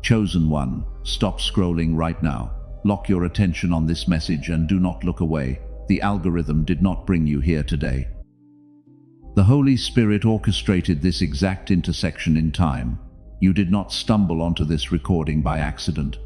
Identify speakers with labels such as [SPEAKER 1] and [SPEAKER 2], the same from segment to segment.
[SPEAKER 1] Chosen one, stop scrolling right now. Lock your attention on this message and do not look away. The algorithm did not bring you here today. The Holy Spirit orchestrated this exact intersection in time. You did not stumble onto this recording by accident.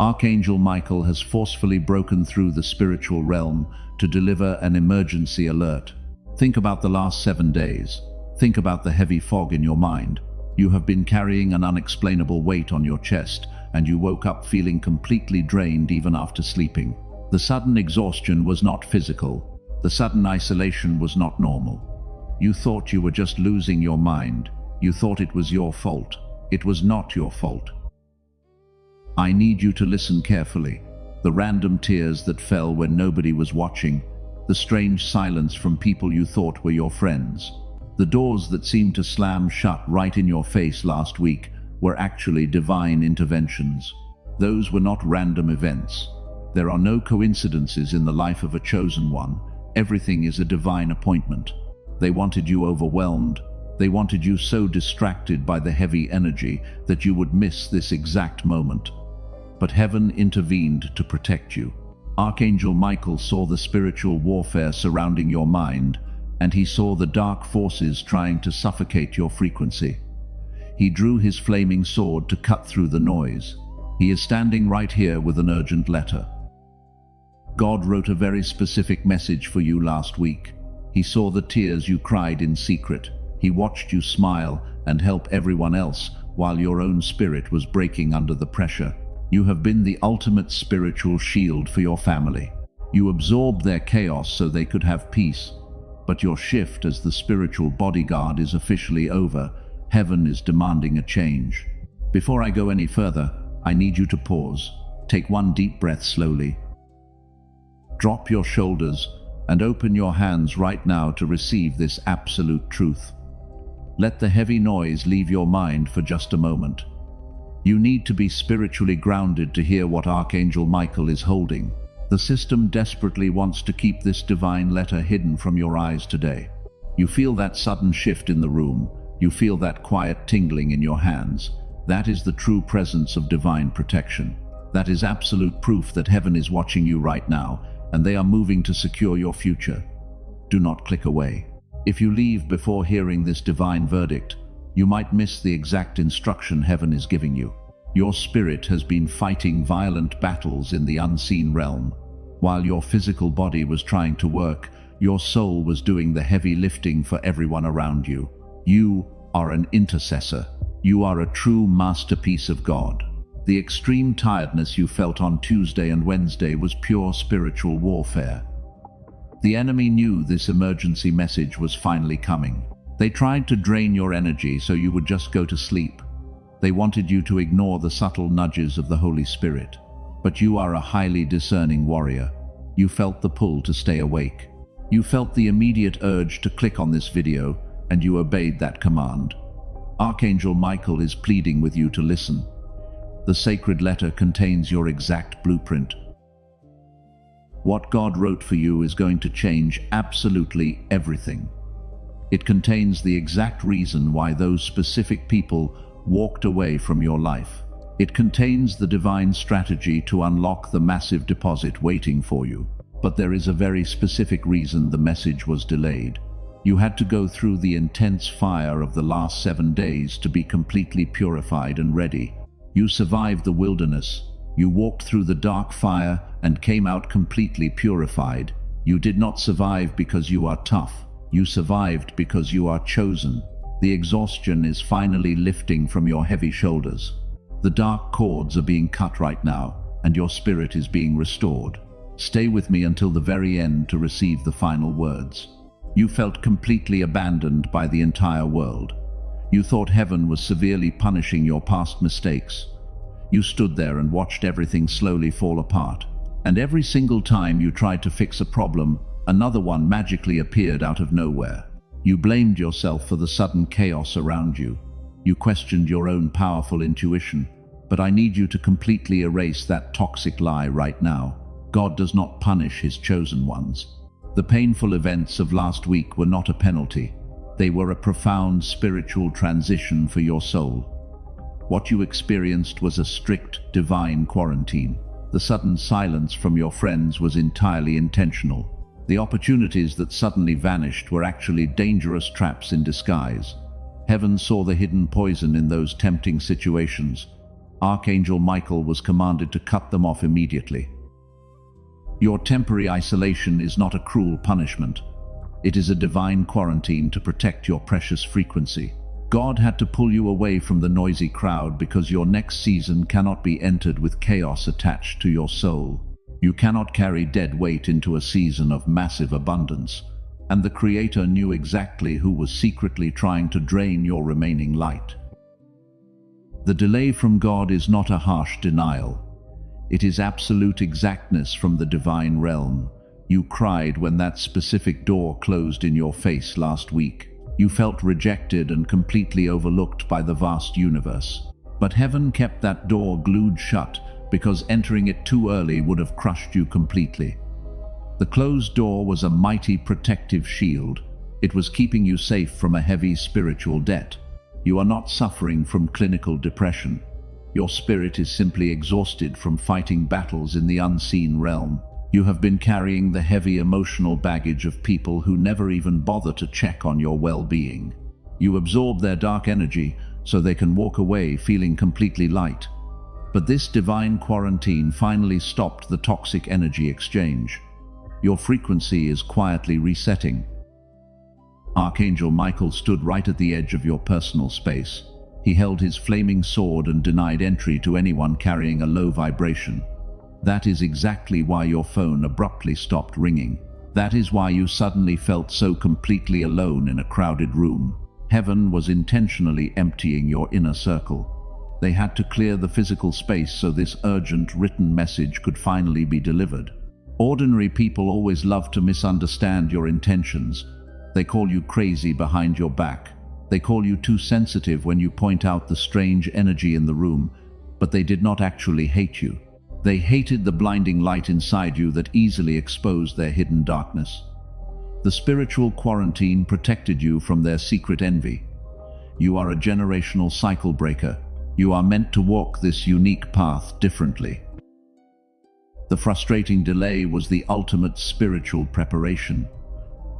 [SPEAKER 1] Archangel Michael has forcefully broken through the spiritual realm to deliver an emergency alert. Think about the last 7 days. Think about the heavy fog in your mind. You have been carrying an unexplainable weight on your chest, and you woke up feeling completely drained even after sleeping. The sudden exhaustion was not physical. The sudden isolation was not normal. You thought you were just losing your mind. You thought it was your fault. It was not your fault. I need you to listen carefully. The random tears that fell when nobody was watching, the strange silence from people you thought were your friends, the doors that seemed to slam shut right in your face last week were actually divine interventions. Those were not random events. There are no coincidences in the life of a chosen one. Everything is a divine appointment. They wanted you overwhelmed. They wanted you so distracted by the heavy energy that you would miss this exact moment. But heaven intervened to protect you. Archangel Michael saw the spiritual warfare surrounding your mind, and he saw the dark forces trying to suffocate your frequency. He drew his flaming sword to cut through the noise. He is standing right here with an urgent letter. God wrote a very specific message for you last week. He saw the tears you cried in secret. He watched you smile and help everyone else while your own spirit was breaking under the pressure. You have been the ultimate spiritual shield for your family. You absorbed their chaos so they could have peace. But your shift as the spiritual bodyguard is officially over. Heaven is demanding a change. Before I go any further, I need you to pause. Take one deep breath slowly. Drop your shoulders and open your hands right now to receive this absolute truth. Let the heavy noise leave your mind for just a moment. You need to be spiritually grounded to hear what Archangel Michael is holding. The system desperately wants to keep this divine letter hidden from your eyes today. You feel that sudden shift in the room. You feel that quiet tingling in your hands. That is the true presence of divine protection. That is absolute proof that heaven is watching you right now, and they are moving to secure your future. Do not click away. If you leave before hearing this divine verdict, you might miss the exact instruction heaven is giving you. Your spirit has been fighting violent battles in the unseen realm. While your physical body was trying to work, your soul was doing the heavy lifting for everyone around you. You are an intercessor. You are a true masterpiece of God. The extreme tiredness you felt on Tuesday and Wednesday was pure spiritual warfare. The enemy knew this emergency message was finally coming. They tried to drain your energy so you would just go to sleep. They wanted you to ignore the subtle nudges of the Holy Spirit. But you are a highly discerning warrior. You felt the pull to stay awake. You felt the immediate urge to click on this video, and you obeyed that command. Archangel Michael is pleading with you to listen. The sacred letter contains your exact blueprint. What God wrote for you is going to change absolutely everything. It contains the exact reason why those specific people walked away from your life. It contains the divine strategy to unlock the massive deposit waiting for you. But there is a very specific reason the message was delayed. You had to go through the intense fire of the last 7 days to be completely purified and ready. You survived the wilderness. You walked through the dark fire and came out completely purified. You did not survive because you are tough. You survived because you are chosen. The exhaustion is finally lifting from your heavy shoulders. The dark cords are being cut right now, and your spirit is being restored. Stay with me until the very end to receive the final words. You felt completely abandoned by the entire world. You thought heaven was severely punishing your past mistakes. You stood there and watched everything slowly fall apart. And every single time you tried to fix a problem, another one magically appeared out of nowhere. You blamed yourself for the sudden chaos around you. You questioned your own powerful intuition. But I need you to completely erase that toxic lie right now. God does not punish his chosen ones. The painful events of last week were not a penalty. They were a profound spiritual transition for your soul. What you experienced was a strict, divine quarantine. The sudden silence from your friends was entirely intentional. The opportunities that suddenly vanished were actually dangerous traps in disguise. Heaven saw the hidden poison in those tempting situations. Archangel Michael was commanded to cut them off immediately. Your temporary isolation is not a cruel punishment. It is a divine quarantine to protect your precious frequency. God had to pull you away from the noisy crowd because your next season cannot be entered with chaos attached to your soul. You cannot carry dead weight into a season of massive abundance, and the Creator knew exactly who was secretly trying to drain your remaining light. The delay from God is not a harsh denial. It is absolute exactness from the divine realm. You cried when that specific door closed in your face last week. You felt rejected and completely overlooked by the vast universe. But heaven kept that door glued shut because entering it too early would have crushed you completely. The closed door was a mighty protective shield. It was keeping you safe from a heavy spiritual debt. You are not suffering from clinical depression. Your spirit is simply exhausted from fighting battles in the unseen realm. You have been carrying the heavy emotional baggage of people who never even bother to check on your well-being. You absorb their dark energy so they can walk away feeling completely light. But this divine quarantine finally stopped the toxic energy exchange. Your frequency is quietly resetting. Archangel Michael stood right at the edge of your personal space. He held his flaming sword and denied entry to anyone carrying a low vibration. That is exactly why your phone abruptly stopped ringing. That is why you suddenly felt so completely alone in a crowded room. Heaven was intentionally emptying your inner circle. They had to clear the physical space so this urgent written message could finally be delivered. Ordinary people always love to misunderstand your intentions. They call you crazy behind your back. They call you too sensitive when you point out the strange energy in the room, but they did not actually hate you. They hated the blinding light inside you that easily exposed their hidden darkness. The spiritual quarantine protected you from their secret envy. You are a generational cycle breaker. You are meant to walk this unique path differently. The frustrating delay was the ultimate spiritual preparation.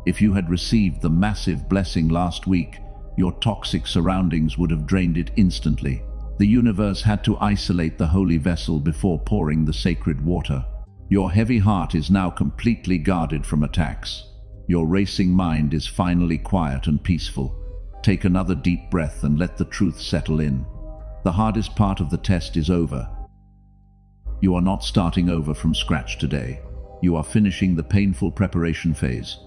[SPEAKER 1] If you had received the massive blessing last week, your toxic surroundings would have drained it instantly. The universe had to isolate the holy vessel before pouring the sacred water. Your heavy heart is now completely guarded from attacks. Your racing mind is finally quiet and peaceful. Take another deep breath and let the truth settle in. The hardest part of the test is over. You are not starting over from scratch today. You are finishing the painful preparation phase.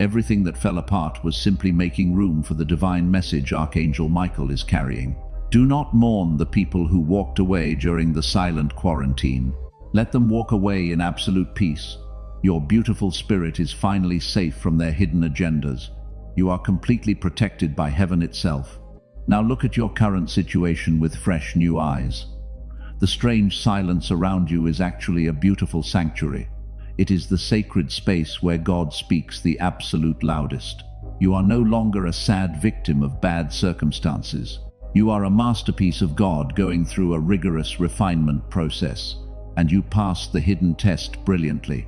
[SPEAKER 1] Everything that fell apart was simply making room for the divine message Archangel Michael is carrying. Do not mourn the people who walked away during the silent quarantine. Let them walk away in absolute peace. Your beautiful spirit is finally safe from their hidden agendas. You are completely protected by heaven itself. Now look at your current situation with fresh new eyes. The strange silence around you is actually a beautiful sanctuary. It is the sacred space where God speaks the absolute loudest. You are no longer a sad victim of bad circumstances. You are a masterpiece of God going through a rigorous refinement process, and you passed the hidden test brilliantly.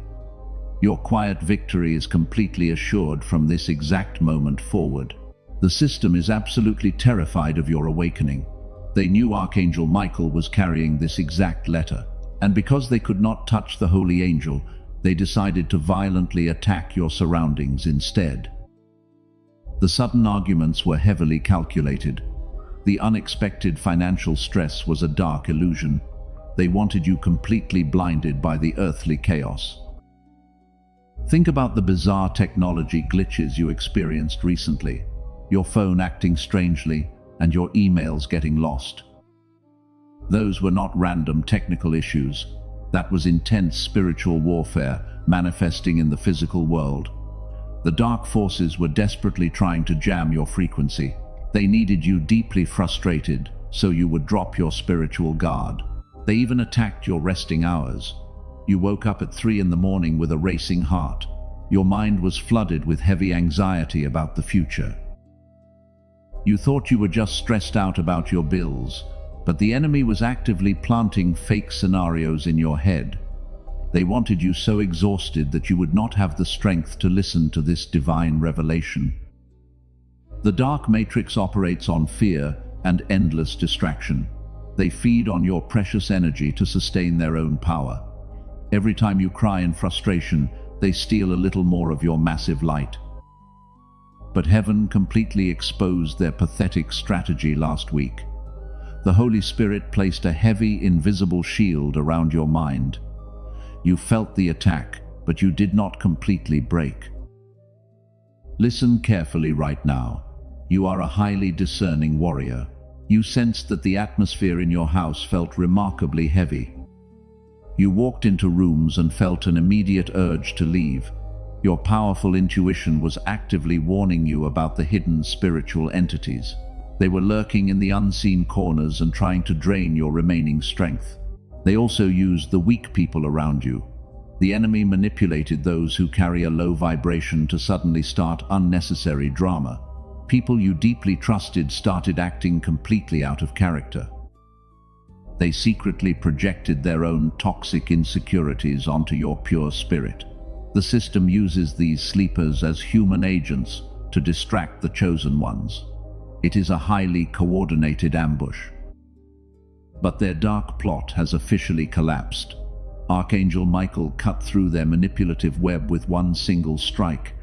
[SPEAKER 1] Your quiet victory is completely assured from this exact moment forward. The system is absolutely terrified of your awakening. They knew Archangel Michael was carrying this exact letter, and because they could not touch the holy angel, they decided to violently attack your surroundings instead. The sudden arguments were heavily calculated. The unexpected financial stress was a dark illusion. They wanted you completely blinded by the earthly chaos. Think about the bizarre technology glitches you experienced recently. Your phone acting strangely, and your emails getting lost. Those were not random technical issues. That was intense spiritual warfare manifesting in the physical world. The dark forces were desperately trying to jam your frequency. They needed you deeply frustrated so you would drop your spiritual guard. They even attacked your resting hours. You woke up at 3 in the morning with a racing heart. Your mind was flooded with heavy anxiety about the future. You thought you were just stressed out about your bills, But the enemy was actively planting fake scenarios in your head. They wanted you so exhausted that you would not have the strength to listen to this divine revelation. The dark matrix operates on fear and endless distraction. They feed on your precious energy to sustain their own power. Every time you cry in frustration, they steal a little more of your massive light. But heaven completely exposed their pathetic strategy last week. The Holy Spirit placed a heavy, invisible shield around your mind. You felt the attack, but you did not completely break. Listen carefully right now. You are a highly discerning warrior. You sensed that the atmosphere in your house felt remarkably heavy. You walked into rooms and felt an immediate urge to leave. Your powerful intuition was actively warning you about the hidden spiritual entities. They were lurking in the unseen corners and trying to drain your remaining strength. They also used the weak people around you. The enemy manipulated those who carry a low vibration to suddenly start unnecessary drama. People you deeply trusted started acting completely out of character. They secretly projected their own toxic insecurities onto your pure spirit. The system uses these sleepers as human agents to distract the chosen ones. It is a highly coordinated ambush. But their dark plot has officially collapsed. Archangel Michael cut through their manipulative web with one single strike.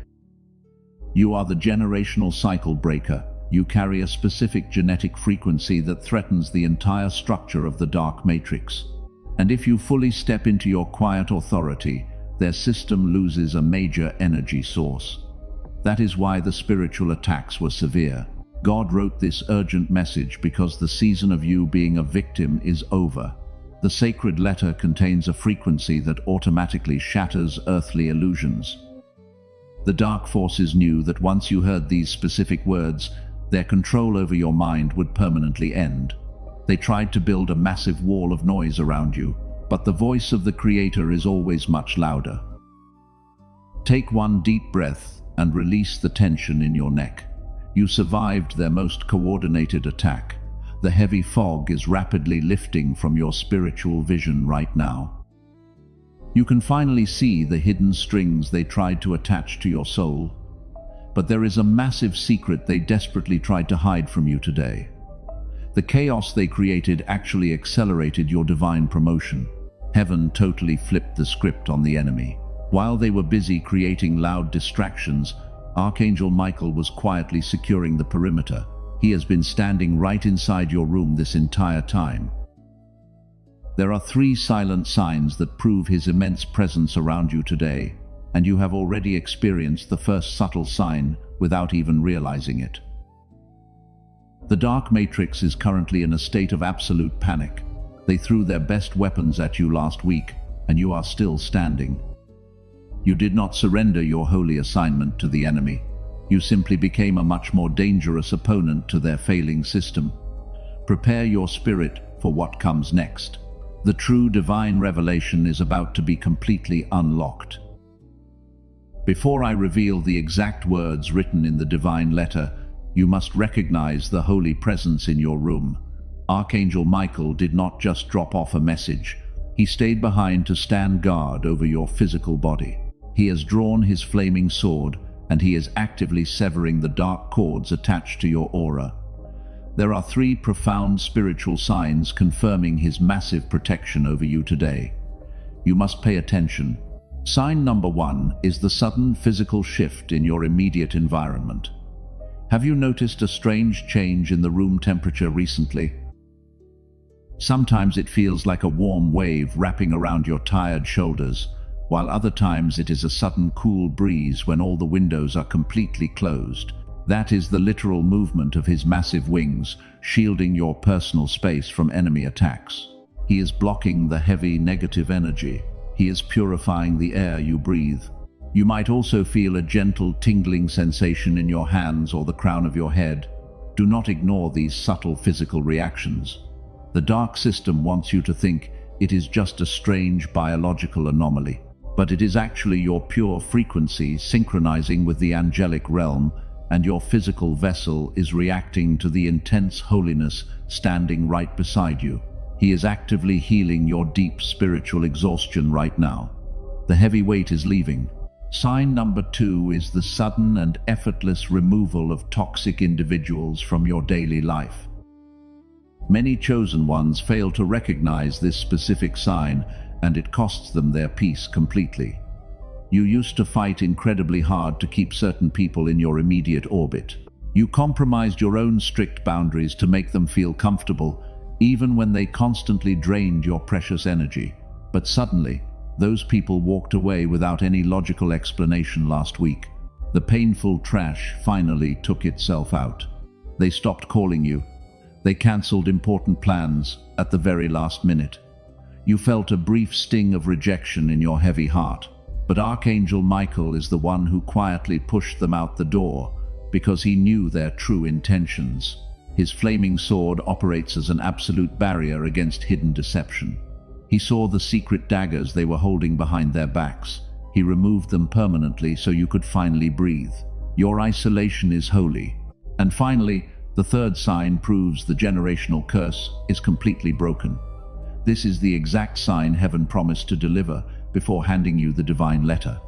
[SPEAKER 1] You are the generational cycle breaker. You carry a specific genetic frequency that threatens the entire structure of the dark matrix. And if you fully step into your quiet authority, their system loses a major energy source. That is why the spiritual attacks were severe. God wrote this urgent message because the season of you being a victim is over. The sacred letter contains a frequency that automatically shatters earthly illusions. The dark forces knew that once you heard these specific words, their control over your mind would permanently end. They tried to build a massive wall of noise around you, but the voice of the Creator is always much louder. Take one deep breath and release the tension in your neck. You survived their most coordinated attack. The heavy fog is rapidly lifting from your spiritual vision right now. You can finally see the hidden strings they tried to attach to your soul. But there is a massive secret they desperately tried to hide from you today. The chaos they created actually accelerated your divine promotion. Heaven totally flipped the script on the enemy. While they were busy creating loud distractions, Archangel Michael was quietly securing the perimeter. He has been standing right inside your room this entire time. There are 3 silent signs that prove his immense presence around you today, and you have already experienced the first subtle sign without even realizing it. The dark matrix is currently in a state of absolute panic. They threw their best weapons at you last week, and you are still standing. You did not surrender your holy assignment to the enemy. You simply became a much more dangerous opponent to their failing system. Prepare your spirit for what comes next. The true divine revelation is about to be completely unlocked. Before I reveal the exact words written in the divine letter, you must recognize the holy presence in your room. Archangel Michael did not just drop off a message. He stayed behind to stand guard over your physical body. He has drawn his flaming sword, and he is actively severing the dark cords attached to your aura. There are 3 profound spiritual signs confirming his massive protection over you today. You must pay attention. Sign number 1 is the sudden physical shift in your immediate environment. Have you noticed a strange change in the room temperature recently? Sometimes it feels like a warm wave wrapping around your tired shoulders, while other times it is a sudden cool breeze when all the windows are completely closed. That is the literal movement of his massive wings, shielding your personal space from enemy attacks. He is blocking the heavy negative energy. He is purifying the air you breathe. You might also feel a gentle tingling sensation in your hands or the crown of your head. Do not ignore these subtle physical reactions. The dark system wants you to think it is just a strange biological anomaly, but it is actually your pure frequency synchronizing with the angelic realm, and your physical vessel is reacting to the intense holiness standing right beside you. He is actively healing your deep spiritual exhaustion right now. The heavy weight is leaving. Sign number 2 is the sudden and effortless removal of toxic individuals from your daily life. Many chosen ones fail to recognize this specific sign, and it costs them their peace completely. You used to fight incredibly hard to keep certain people in your immediate orbit. You compromised your own strict boundaries to make them feel comfortable, even when they constantly drained your precious energy. But suddenly, those people walked away without any logical explanation last week. The painful trash finally took itself out. They stopped calling you. They cancelled important plans at the very last minute. You felt a brief sting of rejection in your heavy heart. But Archangel Michael is the one who quietly pushed them out the door because he knew their true intentions. His flaming sword operates as an absolute barrier against hidden deception. He saw the secret daggers they were holding behind their backs. He removed them permanently so you could finally breathe. Your isolation is holy. And finally, the third sign proves the generational curse is completely broken. This is the exact sign heaven promised to deliver before handing you the divine letter.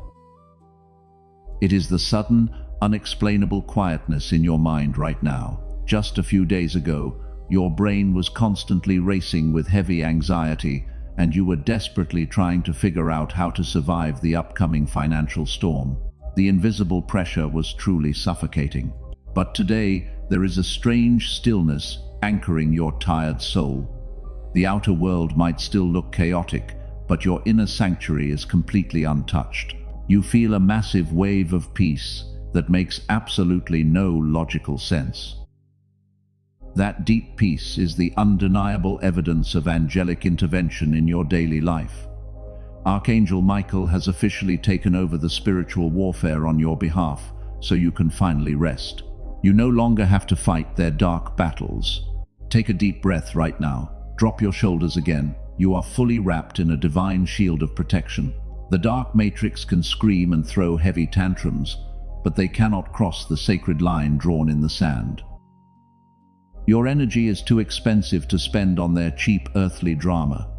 [SPEAKER 1] It is the sudden, unexplainable quietness in your mind right now. Just a few days ago, your brain was constantly racing with heavy anxiety, and you were desperately trying to figure out how to survive the upcoming financial storm. The invisible pressure was truly suffocating. But today, there is a strange stillness anchoring your tired soul. The outer world might still look chaotic, but your inner sanctuary is completely untouched. You feel a massive wave of peace that makes absolutely no logical sense. That deep peace is the undeniable evidence of angelic intervention in your daily life. Archangel Michael has officially taken over the spiritual warfare on your behalf, so you can finally rest. You no longer have to fight their dark battles. Take a deep breath right now. Drop your shoulders again. You are fully wrapped in a divine shield of protection. The dark matrix can scream and throw heavy tantrums, but they cannot cross the sacred line drawn in the sand. Your energy is too expensive to spend on their cheap earthly drama.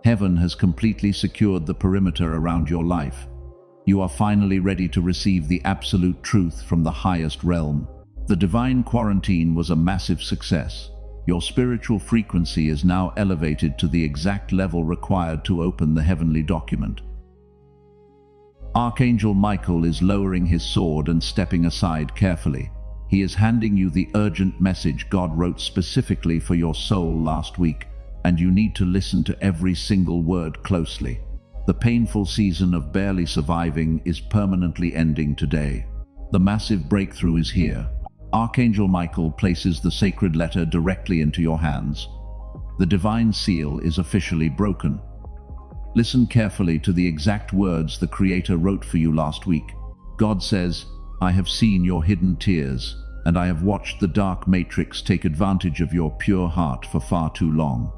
[SPEAKER 1] Heaven has completely secured the perimeter around your life. You are finally ready to receive the absolute truth from the highest realm. The divine quarantine was a massive success. Your spiritual frequency is now elevated to the exact level required to open the heavenly document. Archangel Michael is lowering his sword and stepping aside carefully. He is handing you the urgent message God wrote specifically for your soul last week, and you need to listen to every single word closely. The painful season of barely surviving is permanently ending today. The massive breakthrough is here. Archangel Michael places the sacred letter directly into your hands. The divine seal is officially broken. Listen carefully to the exact words the Creator wrote for you last week. God says, "I have seen your hidden tears, and I have watched the dark matrix take advantage of your pure heart for far too long.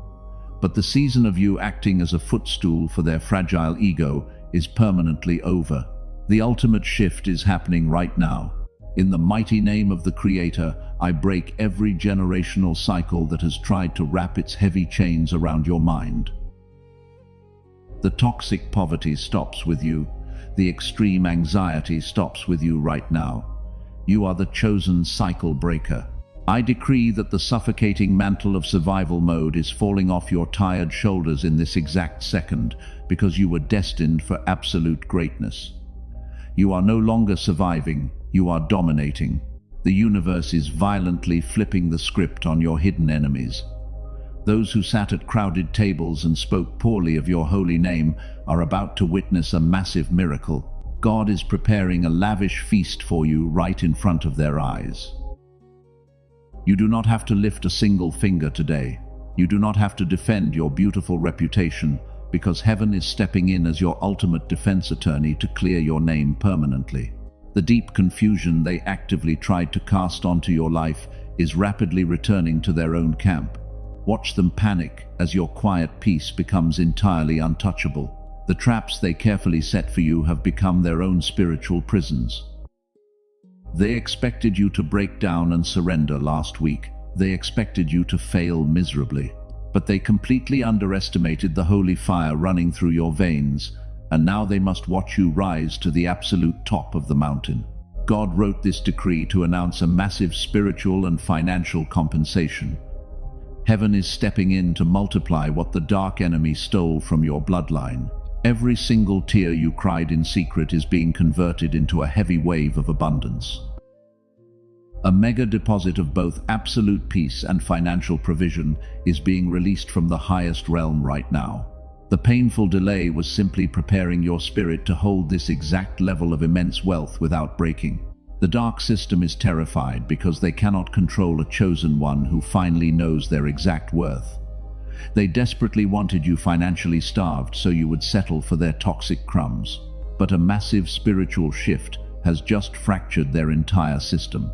[SPEAKER 1] But the season of you acting as a footstool for their fragile ego is permanently over. The ultimate shift is happening right now. In the mighty name of the Creator, I break every generational cycle that has tried to wrap its heavy chains around your mind. The toxic poverty stops with you. The extreme anxiety stops with you right now. You are the chosen cycle breaker. I decree that the suffocating mantle of survival mode is falling off your tired shoulders in this exact second, because you were destined for absolute greatness. You are no longer surviving, you are dominating. The universe is violently flipping the script on your hidden enemies. Those who sat at crowded tables and spoke poorly of your holy name are about to witness a massive miracle. God is preparing a lavish feast for you right in front of their eyes. You do not have to lift a single finger today. You do not have to defend your beautiful reputation, because heaven is stepping in as your ultimate defense attorney to clear your name permanently. The deep confusion they actively tried to cast onto your life is rapidly returning to their own camp. Watch them panic as your quiet peace becomes entirely untouchable. The traps they carefully set for you have become their own spiritual prisons. They expected you to break down and surrender last week. They expected you to fail miserably. But they completely underestimated the holy fire running through your veins, and now they must watch you rise to the absolute top of the mountain. God wrote this decree to announce a massive spiritual and financial compensation. Heaven is stepping in to multiply what the dark enemy stole from your bloodline. Every single tear you cried in secret is being converted into a heavy wave of abundance. A mega deposit of both absolute peace and financial provision is being released from the highest realm right now. The painful delay was simply preparing your spirit to hold this exact level of immense wealth without breaking. The dark system is terrified because they cannot control a chosen one who finally knows their exact worth. They desperately wanted you financially starved so you would settle for their toxic crumbs. But a massive spiritual shift has just fractured their entire system.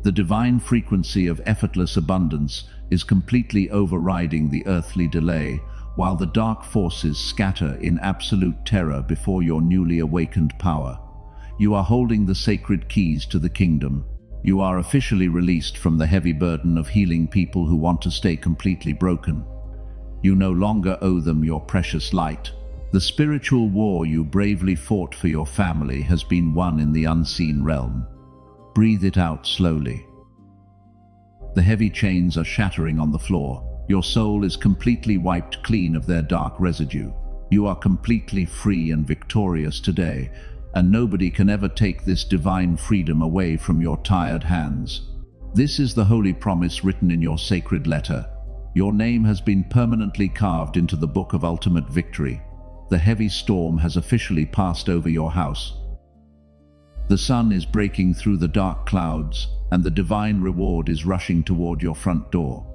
[SPEAKER 1] The divine frequency of effortless abundance is completely overriding the earthly delay, while the dark forces scatter in absolute terror before your newly awakened power. You are holding the sacred keys to the kingdom. You are officially released from the heavy burden of healing people who want to stay completely broken. You no longer owe them your precious light. The spiritual war you bravely fought for your family has been won in the unseen realm. Breathe it out slowly. The heavy chains are shattering on the floor. Your soul is completely wiped clean of their dark residue. You are completely free and victorious today, and nobody can ever take this divine freedom away from your tired hands. This is the holy promise written in your sacred letter. Your name has been permanently carved into the book of ultimate victory. The heavy storm has officially passed over your house. The sun is breaking through the dark clouds, and the divine reward is rushing toward your front door.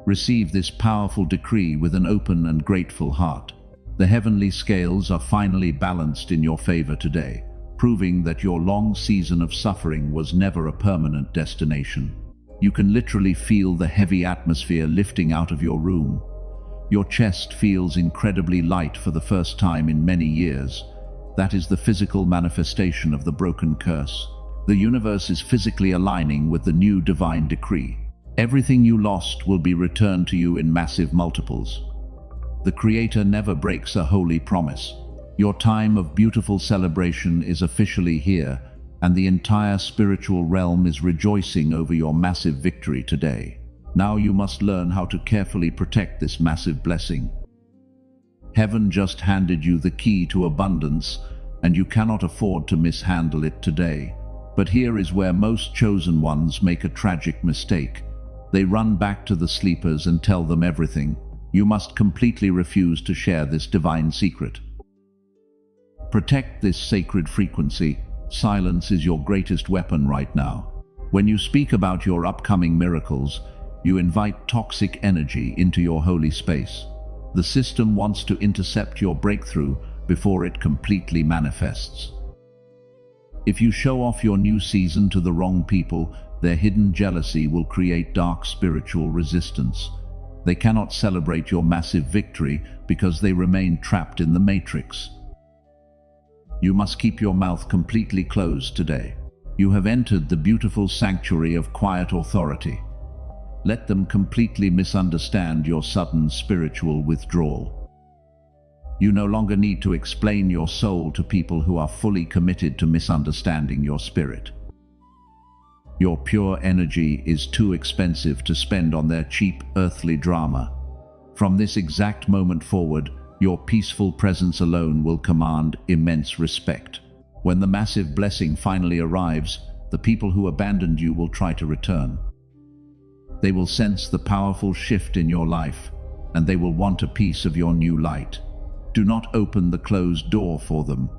[SPEAKER 1] Receive this powerful decree with an open and grateful heart. The heavenly scales are finally balanced in your favor today, proving that your long season of suffering was never a permanent destination. You can literally feel the heavy atmosphere lifting out of your room. Your chest feels incredibly light for the first time in many years. That is the physical manifestation of the broken curse. The universe is physically aligning with the new divine decree. Everything you lost will be returned to you in massive multiples. The Creator never breaks a holy promise. Your time of beautiful celebration is officially here, and the entire spiritual realm is rejoicing over your massive victory today. Now you must learn how to carefully protect this massive blessing. Heaven just handed you the key to abundance, and you cannot afford to mishandle it today. But here is where most chosen ones make a tragic mistake. They run back to the sleepers and tell them everything. You must completely refuse to share this divine secret. Protect this sacred frequency. Silence is your greatest weapon right now. When you speak about your upcoming miracles, you invite toxic energy into your holy space. The system wants to intercept your breakthrough before it completely manifests. If you show off your new season to the wrong people, their hidden jealousy will create dark spiritual resistance. They cannot celebrate your massive victory because they remain trapped in the matrix. You must keep your mouth completely closed today. You have entered the beautiful sanctuary of quiet authority. Let them completely misunderstand your sudden spiritual withdrawal. You no longer need to explain your soul to people who are fully committed to misunderstanding your spirit. Your pure energy is too expensive to spend on their cheap earthly drama. From this exact moment forward, your peaceful presence alone will command immense respect. When the massive blessing finally arrives, the people who abandoned you will try to return. They will sense the powerful shift in your life, and they will want a piece of your new light. Do not open the closed door for them.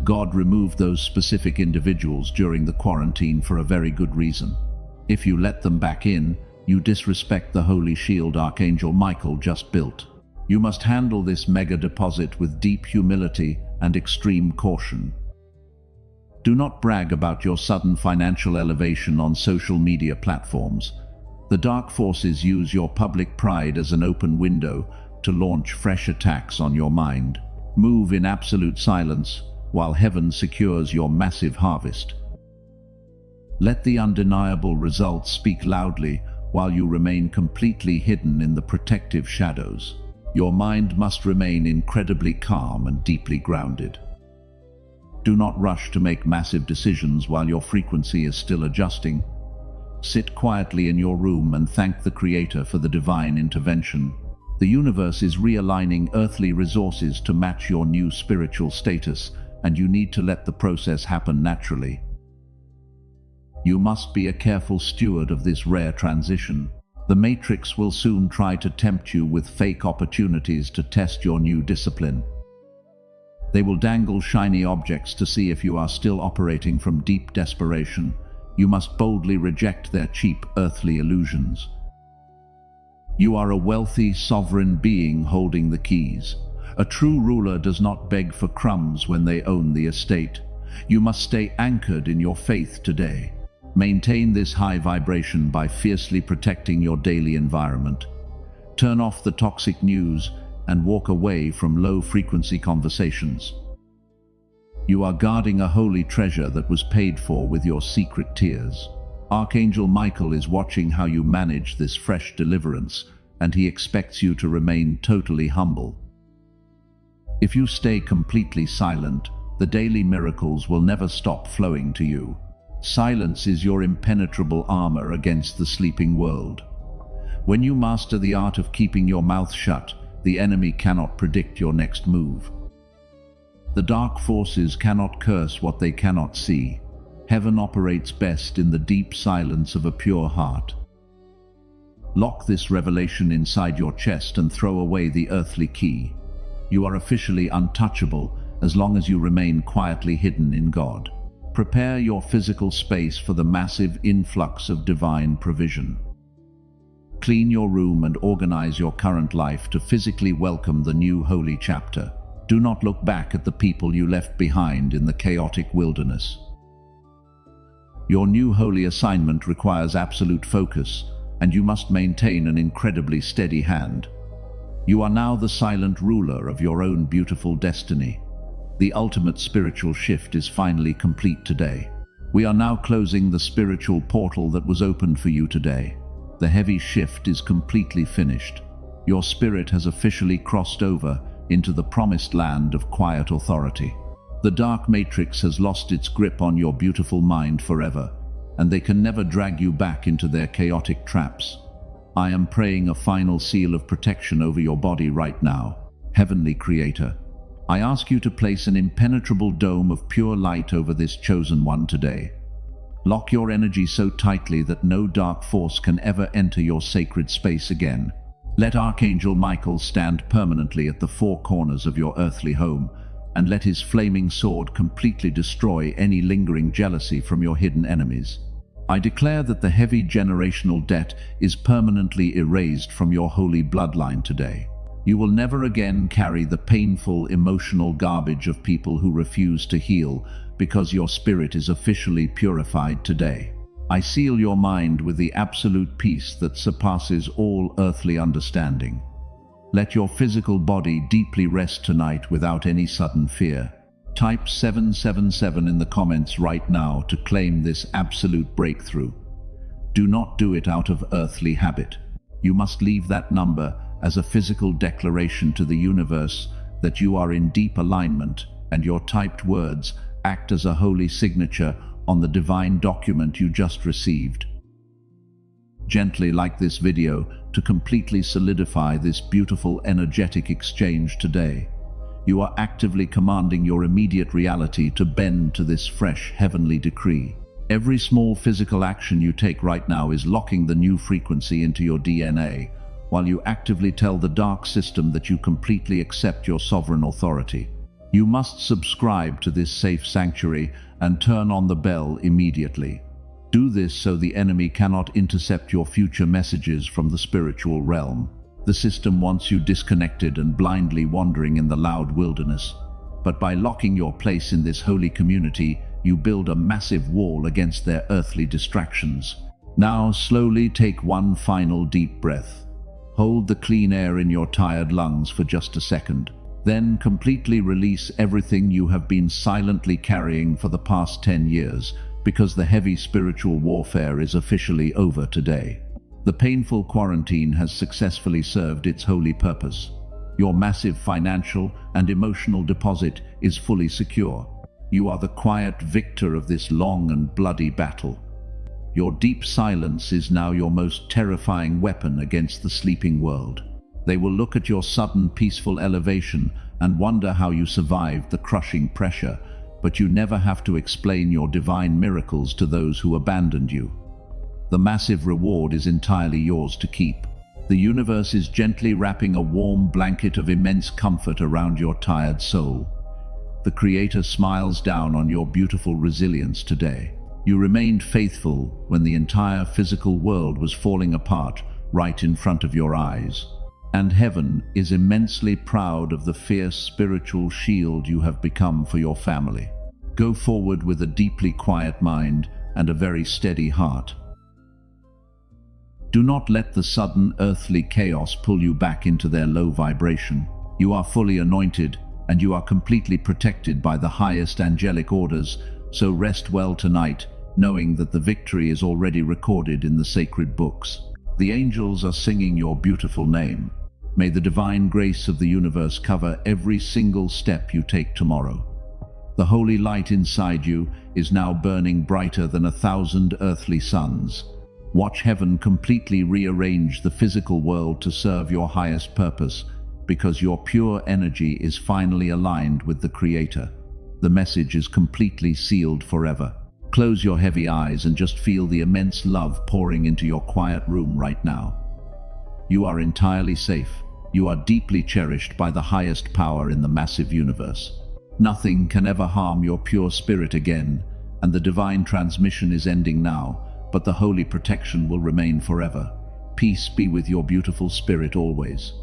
[SPEAKER 1] God removed those specific individuals during the quarantine for a very good reason. If you let them back in, you disrespect the holy shield Archangel Michael just built. You must handle this mega deposit with deep humility and extreme caution. Do not brag about your sudden financial elevation on social media platforms. The dark forces use your public pride as an open window to launch fresh attacks on your mind. Move in absolute silence. while heaven secures your massive harvest. Let the undeniable results speak loudly while you remain completely hidden in the protective shadows. Your mind must remain incredibly calm and deeply grounded. Do not rush to make massive decisions while your frequency is still adjusting. Sit quietly in your room and thank the Creator for the divine intervention. The universe is realigning earthly resources to match your new spiritual status, and you need to let the process happen naturally. You must be a careful steward of this rare transition. The Matrix will soon try to tempt you with fake opportunities to test your new discipline. They will dangle shiny objects to see if you are still operating from deep desperation. You must boldly reject their cheap earthly illusions. You are a wealthy, sovereign being holding the keys. A true ruler does not beg for crumbs when they own the estate. You must stay anchored in your faith today. Maintain this high vibration by fiercely protecting your daily environment. Turn off the toxic news and walk away from low-frequency conversations. You are guarding a holy treasure that was paid for with your secret tears. Archangel Michael is watching how you manage this fresh deliverance, and he expects you to remain totally humble. If you stay completely silent, the daily miracles will never stop flowing to you. Silence is your impenetrable armor against the sleeping world. When you master the art of keeping your mouth shut, the enemy cannot predict your next move. The dark forces cannot curse what they cannot see. Heaven operates best in the deep silence of a pure heart. Lock this revelation inside your chest and throw away the earthly key. You are officially untouchable as long as you remain quietly hidden in God. Prepare your physical space for the massive influx of divine provision. Clean your room and organize your current life to physically welcome the new holy chapter. Do not look back at the people you left behind in the chaotic wilderness. Your new holy assignment requires absolute focus, and you must maintain an incredibly steady hand. You are now the silent ruler of your own beautiful destiny. The ultimate spiritual shift is finally complete today. We are now closing the spiritual portal that was opened for you today. The heavy shift is completely finished. Your spirit has officially crossed over into the promised land of quiet authority. The dark matrix has lost its grip on your beautiful mind forever, and they can never drag you back into their chaotic traps. I am praying a final seal of protection over your body right now. Heavenly Creator, I ask you to place an impenetrable dome of pure light over this chosen one today. Lock your energy so tightly that no dark force can ever enter your sacred space again. Let Archangel Michael stand permanently at the four corners of your earthly home, and let his flaming sword completely destroy any lingering jealousy from your hidden enemies. I declare that the heavy generational debt is permanently erased from your holy bloodline today. You will never again carry the painful, emotional garbage of people who refuse to heal, because your spirit is officially purified today. I seal your mind with the absolute peace that surpasses all earthly understanding. Let your physical body deeply rest tonight without any sudden fear. Type 777 in the comments right now to claim this absolute breakthrough. Do not do it out of earthly habit. You must leave that number as a physical declaration to the universe that you are in deep alignment, and your typed words act as a holy signature on the divine document you just received. Gently like this video to completely solidify this beautiful energetic exchange today. You are actively commanding your immediate reality to bend to this fresh heavenly decree. Every small physical action you take right now is locking the new frequency into your DNA, while you actively tell the dark system that you completely accept your sovereign authority. You must subscribe to this safe sanctuary and turn on the bell immediately. Do this so the enemy cannot intercept your future messages from the spiritual realm. The system wants you disconnected and blindly wandering in the loud wilderness. But by locking your place in this holy community, you build a massive wall against their earthly distractions. Now slowly take one final deep breath. Hold the clean air in your tired lungs for just a second. Then completely release everything you have been silently carrying for the past 10 years, because the heavy spiritual warfare is officially over today. The painful quarantine has successfully served its holy purpose. Your massive financial and emotional deposit is fully secure. You are the quiet victor of this long and bloody battle. Your deep silence is now your most terrifying weapon against the sleeping world. They will look at your sudden peaceful elevation and wonder how you survived the crushing pressure, but you never have to explain your divine miracles to those who abandoned you. The massive reward is entirely yours to keep. The universe is gently wrapping a warm blanket of immense comfort around your tired soul. The Creator smiles down on your beautiful resilience today. You remained faithful when the entire physical world was falling apart right in front of your eyes. And heaven is immensely proud of the fierce spiritual shield you have become for your family. Go forward with a deeply quiet mind and a very steady heart. Do not let the sudden earthly chaos pull you back into their low vibration. You are fully anointed, and you are completely protected by the highest angelic orders, so rest well tonight, knowing that the victory is already recorded in the sacred books. The angels are singing your beautiful name. May the divine grace of the universe cover every single step you take tomorrow. The holy light inside you is now burning brighter than 1,000 earthly suns. Watch heaven completely rearrange the physical world to serve your highest purpose, because your pure energy is finally aligned with the Creator. The message is completely sealed forever. Close your heavy eyes and just feel the immense love pouring into your quiet room right now. You are entirely safe. You are deeply cherished by the highest power in the massive universe. Nothing can ever harm your pure spirit again, and the divine transmission is ending now, but the holy protection will remain forever. Peace be with your beautiful spirit always.